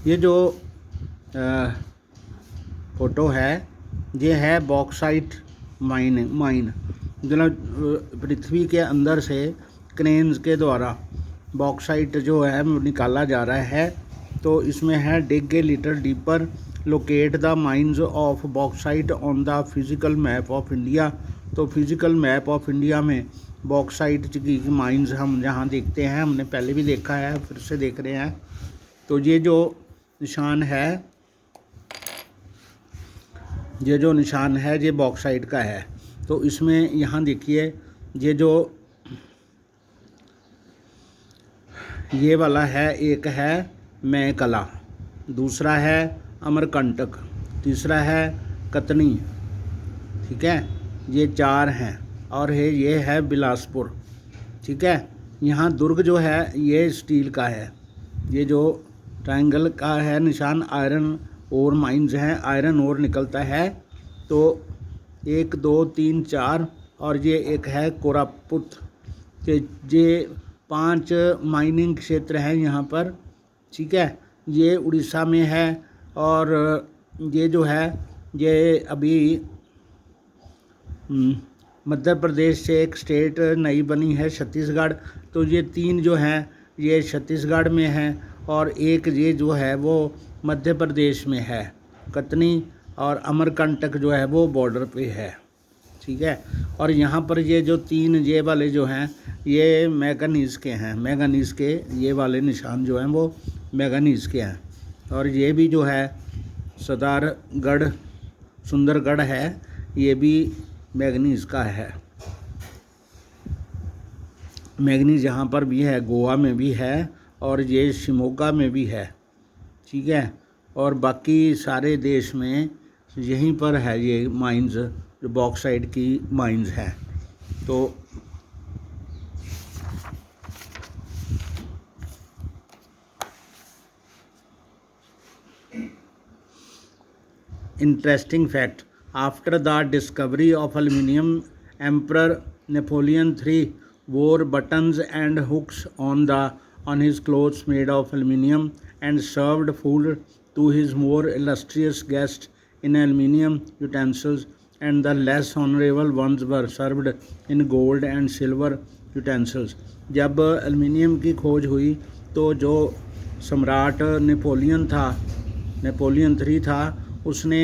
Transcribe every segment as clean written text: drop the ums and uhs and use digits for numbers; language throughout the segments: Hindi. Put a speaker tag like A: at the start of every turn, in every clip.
A: ये जो फ़ोटो है ये है बॉक्साइट माइन मतलब पृथ्वी के अंदर से क्रेन्स के द्वारा बॉक्साइट जो है निकाला जा रहा है। तो इसमें है dig a little deeper, locate the mines of bauxite on the physical map of India. तो फिज़िकल मैप ऑफ इंडिया में बॉक्साइट की माइंस हम जहाँ देखते हैं, हमने पहले भी देखा है, फिर से देख रहे हैं। तो ये जो निशान है ये बॉक्साइट का है। तो इसमें यहाँ देखिए ये वाला है, एक है मैकला, दूसरा है अमरकंटक, तीसरा है कतनी, ठीक है, ये 4 हैं। और ये है बिलासपुर, ठीक है। यहाँ दुर्ग जो है ये स्टील का है, ये जो ट्रायंगल का है निशान आयरन और माइंस हैं, आयरन और निकलता है। तो 1 2 3 4 और ये एक है कोरापुट। ये 5 माइनिंग क्षेत्र हैं यहाँ पर, ठीक है। ये उड़ीसा में है और ये जो है ये अभी मध्य प्रदेश से एक स्टेट नई बनी है छत्तीसगढ़। तो ये 3 जो हैं ये छत्तीसगढ़ में हैं और एक ये जो है वो मध्य प्रदेश में है, कतनी, और अमरकंटक जो है वो बॉर्डर पे है, ठीक है। और यहाँ पर ये जो 3 ये वाले जो हैं ये मैंगनीज़ के हैं, मैंगनीज़ के ये वाले निशान जो हैं वो मैंगनीज़ के हैं। और ये भी जो है सदारगढ़ सुंदरगढ़ है, ये भी मैंगनीज़ का है। मैंगनीज़ यहाँ पर भी है, गोवा में भी है और ये शिमोगा में भी है, ठीक है। और बाकी सारे देश में यहीं पर है ये माइंस, जो बॉक्साइट की माइंस हैं। तो interesting fact, after the discovery of aluminium emperor Napoleon III wore buttons and hooks on his clothes made of aluminium and served food to his more illustrious guests in aluminium utensils, and the less honorable ones were served in gold and silver utensils। जब एल्युमिनियम की खोज हुई तो जो सम्राट नेपोलियन III था, उसने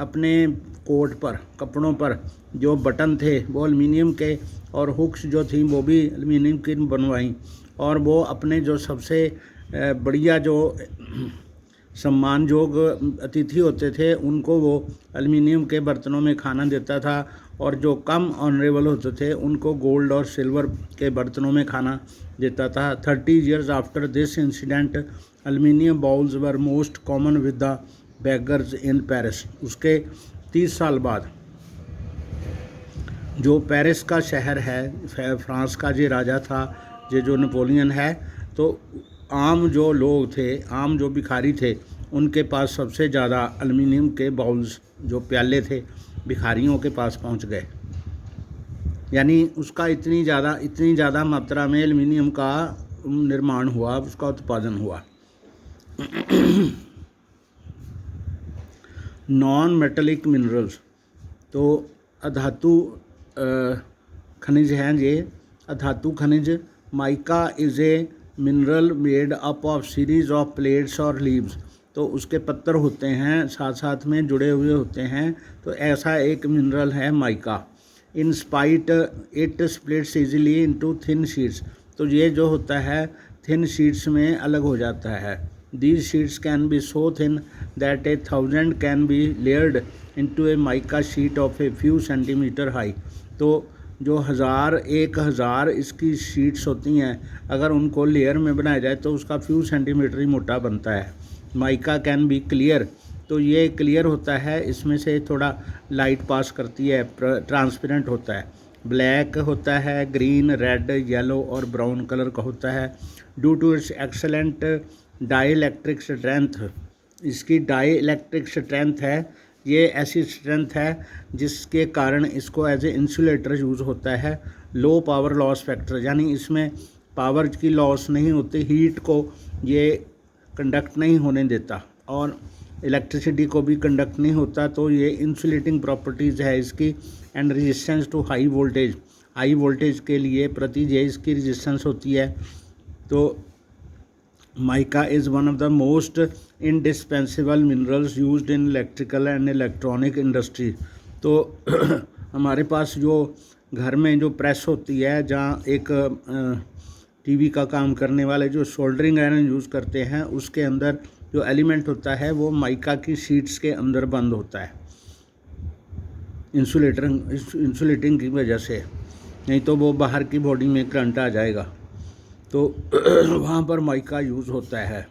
A: अपने कोट पर, कपड़ों पर जो बटन थे वो एल्युमिनियम के और हुक्स जो थी वो भी एल्युमिनियम की बनवाई। और वो अपने जो सबसे बढ़िया जो सम्मानजोग अतिथि होते थे उनको वो एल्युमिनियम के बर्तनों में खाना देता था, और जो कम ऑनरेबल होते थे उनको गोल्ड और सिल्वर के बर्तनों में खाना देता था। 30 years after this incident aluminium bowls were most common with the beggars in Paris. उसके 30 साल बाद जो पेरिस का शहर है, फ्रांस का जो राजा था, ये जो नेपोलियन है, तो आम जो लोग थे, आम जो भिखारी थे, उनके पास सबसे ज़्यादा एल्युमिनियम के बाउल्स जो प्याले थे भिखारियों के पास पहुंच गए। यानी उसका इतनी ज़्यादा मात्रा में एल्युमिनियम का निर्माण हुआ, उसका उत्पादन हुआ। नॉन मेटेलिक मिनरल्स, तो अधातु खनिज हैं ये। अधातु खनिज, mica is a mineral made up of series of plates और लीव्स। तो उसके पत्थर होते हैं, साथ साथ में जुड़े हुए होते हैं। तो ऐसा एक मिनरल है mica. In spite it splits easily into thin sheets. तो ये जो होता है थिन शीट्स में अलग हो जाता है। These sheets can be so thin that 1000 can be layered into A mica sheet of a few centimetre high. तो जो 1000 इसकी शीट्स होती हैं, अगर उनको लेयर में बनाया जाए तो उसका फ्यू सेंटीमीटर ही मोटा बनता है। माइका कैन बी क्लियर, तो ये क्लियर होता है, इसमें से थोड़ा लाइट पास करती है, ट्रांसपेरेंट होता है। ब्लैक होता है, ग्रीन, रेड, येलो और ब्राउन कलर का होता है। Due to its excellent dielectric strength, इसकी डाइलेक्ट्रिक स्ट्रेंथ है, ये ऐसी स्ट्रेंथ है जिसके कारण इसको एज ए इंसुलेटर यूज़ होता है। लो पावर लॉस फैक्टर, यानी इसमें पावर की लॉस नहीं होती, हीट को ये कंडक्ट नहीं होने देता और इलेक्ट्रिसिटी को भी कंडक्ट नहीं होता। तो ये इंसुलेटिंग प्रॉपर्टीज़ है इसकी। And resistance to high voltage के लिए प्रति जे इसकी रेजिस्टेंस होती है। तो mica is one of the most indispensable minerals used in electrical and electronic industry. तो हमारे पास जो घर में जो प्रेस होती है, जहाँ एक टीवी का काम करने वाले जो सोल्डरिंग आयरन यूज़ करते हैं, उसके अंदर जो एलिमेंट होता है वो माइका की शीट्स के अंदर बंद होता है इंसुलेटिंग की वजह से, नहीं तो वो बाहर की बॉडी में करंट आ जाएगा। तो वहाँ पर माइका यूज़ होता है।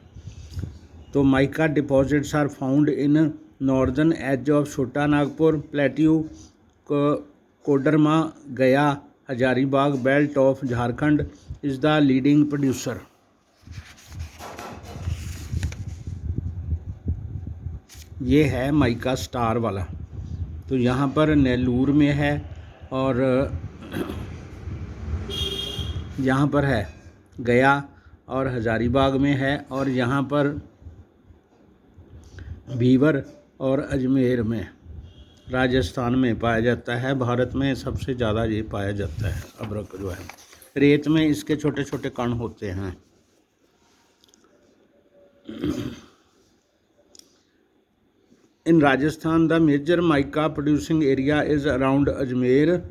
A: तो mica deposits are found in northern edge of Chota Nagpur plateau, Koderma, Gaya, Hazaribagh belt of Jharkhand is the leading producer. ये है माइका स्टार वाला। तो यहाँ पर नेल्लूर में है और यहाँ पर है गया और हजारीबाग में है, और यहाँ पर भीवर और अजमेर में राजस्थान में पाया जाता है। भारत में सबसे ज़्यादा ये पाया जाता है अबरक जो है। रेत में इसके छोटे छोटे कण होते हैं। In Rajasthan, the major mica producing area is around Ajmer.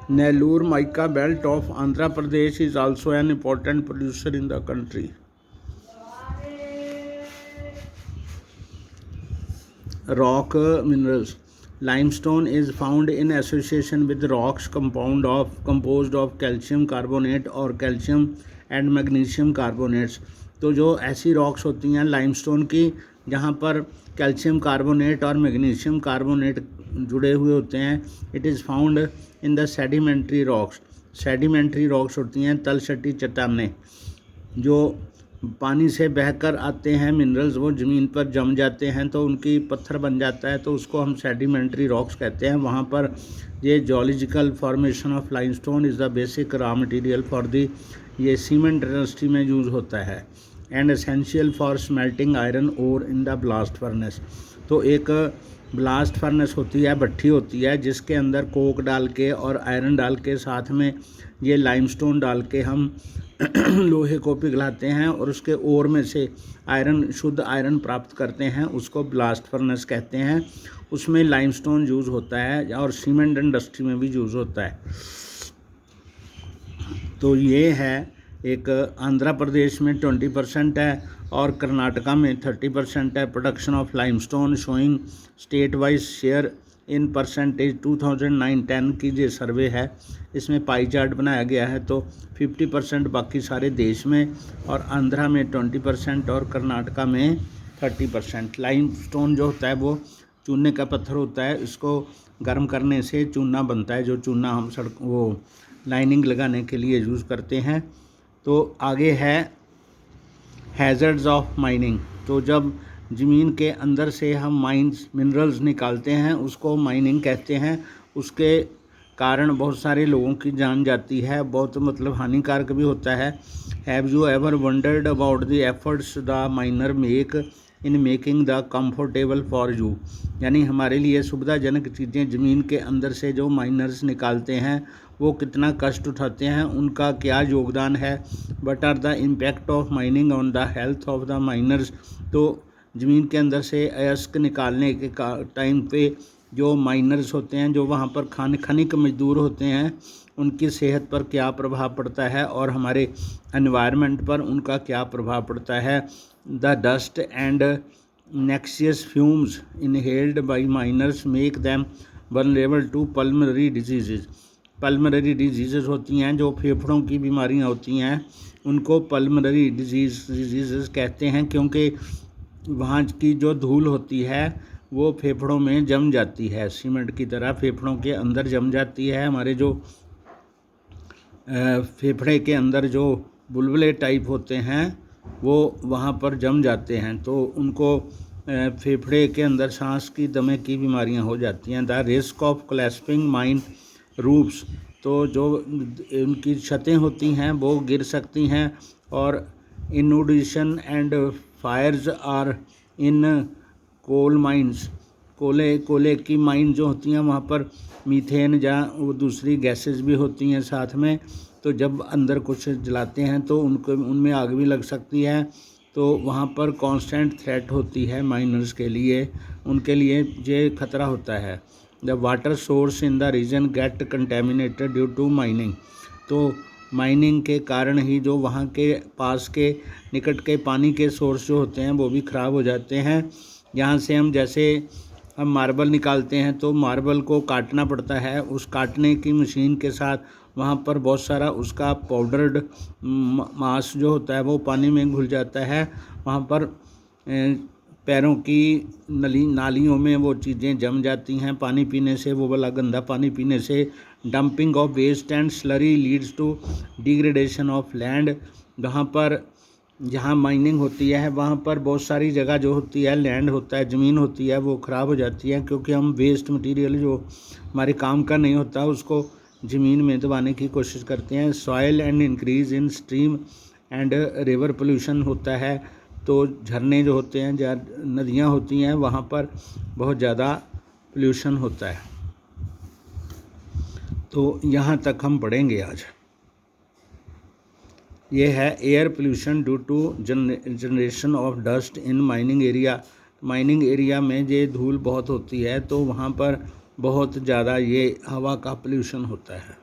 A: Nellore mica belt of Andhra Pradesh is also an important producer in the country. Rock minerals. Limestone is found in association with rocks composed of calcium carbonate or calcium and magnesium carbonates. तो जो ऐसी रॉक्स होती हैं लाइमस्टोन की, जहाँ पर कैल्शियम कार्बोनेट और मैग्नीशियम कार्बोनेट जुड़े हुए होते हैं, it is found in the sedimentary rocks. Sedimentary rocks होती हैं तलछटी चट्टानें, जो पानी से बहकर आते हैं मिनरल्स, वो ज़मीन पर जम जाते हैं तो उनकी पत्थर बन जाता है, तो उसको हम सेडिमेंट्री रॉक्स कहते हैं। वहाँ पर ये geological formation of limestone is the basic raw material for the, ये सीमेंट इंडस्ट्री में यूज़ होता है। And essential for smelting iron ore in the blast furnace. तो एक ब्लास्ट फर्नेस होती है, भट्ठी होती है, जिसके अंदर कोक डाल के और आयरन डाल के साथ में ये लाइमस्टोन डाल के हम लोहे को पिघलाते हैं और उसके ओर में से आयरन, शुद्ध आयरन प्राप्त करते हैं, उसको ब्लास्ट फर्नेस कहते हैं। उसमें लाइमस्टोन यूज़ होता है और सीमेंट इंडस्ट्री में भी यूज़ होता है। तो ये है एक आंध्र प्रदेश में 20% है और कर्नाटका में 30% है production of limestone, showing state wise share in percentage. 2009-10 की जो सर्वे है, इसमें पाई चार्ट बनाया गया है। तो 50% बाकी सारे देश में, और आंध्रा में 20% और कर्नाटका में 30%। लाइमस्टोन जो होता है वो चूने का पत्थर होता है, इसको गर्म करने से चूना बनता है, जो चूना हम वो लाइनिंग लगाने के लिए यूज़ करते हैं। तो आगे है हैज़र्ड्स ऑफ माइनिंग। तो जब ज़मीन के अंदर से हम मिनरल्स निकालते हैं, उसको माइनिंग कहते हैं। उसके कारण बहुत सारे लोगों की जान जाती है, बहुत हानिकारक भी होता है। Have you ever wondered about the efforts the minor make in making the comfortable for you, यानी हमारे लिए सुविधाजनक चीज़ें ज़मीन के अंदर से जो माइनर्स निकालते हैं वो कितना कष्ट उठाते हैं, उनका क्या योगदान है। What are the impact of mining on the health of the miners. तो ज़मीन के अंदर से अयस्क निकालने के टाइम पे जो माइनर्स होते हैं, जो वहाँ पर खनिक मजदूर होते हैं, उनकी सेहत पर क्या प्रभाव पड़ता है और हमारे एनवायरनमेंट पर उनका क्या प्रभाव पड़ता है। The dust and noxious fumes inhaled by miners make them vulnerable to pulmonary disease. Pulmonary disease होती हैं, जो फेफड़ों की बीमारियां होती हैं, उनको पल्मोनरी डिजीज़ कहते हैं, क्योंकि वहाँ की जो धूल होती है वो फेफड़ों में जम जाती है, सीमेंट की तरह फेफड़ों के अंदर जम जाती है। हमारे जो फेफड़े के अंदर जो बुलबुले टाइप होते हैं वो वहाँ पर जम जाते हैं, तो उनको फेफड़े के अंदर सांस की दमे की बीमारियां हो जाती हैं। The risk of clasping mine roofs, तो जो उनकी छतें होती हैं वो गिर सकती हैं और inundation and fires are in coal mines, कोले की माइन जो होती हैं वहाँ पर मीथेन या वो दूसरी गैसेस भी होती हैं साथ में। तो जब अंदर कुछ जलाते हैं तो उनमें आग भी लग सकती है। तो वहाँ पर कांस्टेंट थ्रेट होती है माइनर्स के लिए, उनके लिए ये खतरा होता है। The water source in the region get contaminated due to mining, तो माइनिंग के कारण ही जो वहाँ के पास के निकट के पानी के सोर्स जो होते हैं वो भी ख़राब हो जाते हैं। यहाँ से हम मार्बल निकालते हैं तो मार्बल को काटना पड़ता है, उस काटने की मशीन के साथ वहाँ पर बहुत सारा उसका पाउडर्ड मास जो होता है वो पानी में घुल जाता है। वहाँ पर पैरों की नालियों में वो चीज़ें जम जाती हैं पानी पीने से, वो वाला गंदा पानी पीने से। Dumping of waste and slurry leads to degradation of land, वहाँ पर जहाँ माइनिंग होती है वहाँ पर बहुत सारी जगह जो होती है लैंड होता है, ज़मीन होती है, वो ख़राब हो जाती है क्योंकि हम वेस्ट मटेरियल जो हमारे काम का नहीं होता उसको ज़मीन में दबाने की कोशिश करते हैं। Soil and increase in stream and river pollution होता है, तो झरने जो होते हैं या नदियाँ होती हैं वहाँ पर बहुत ज़्यादा पोल्यूशन होता है। तो यहाँ तक हम पढ़ेंगे आज। ये है air pollution due to generation of dust in mining area. Mining area में ये धूल बहुत होती है तो वहाँ पर बहुत ज़्यादा ये हवा का पोल्यूशन होता है।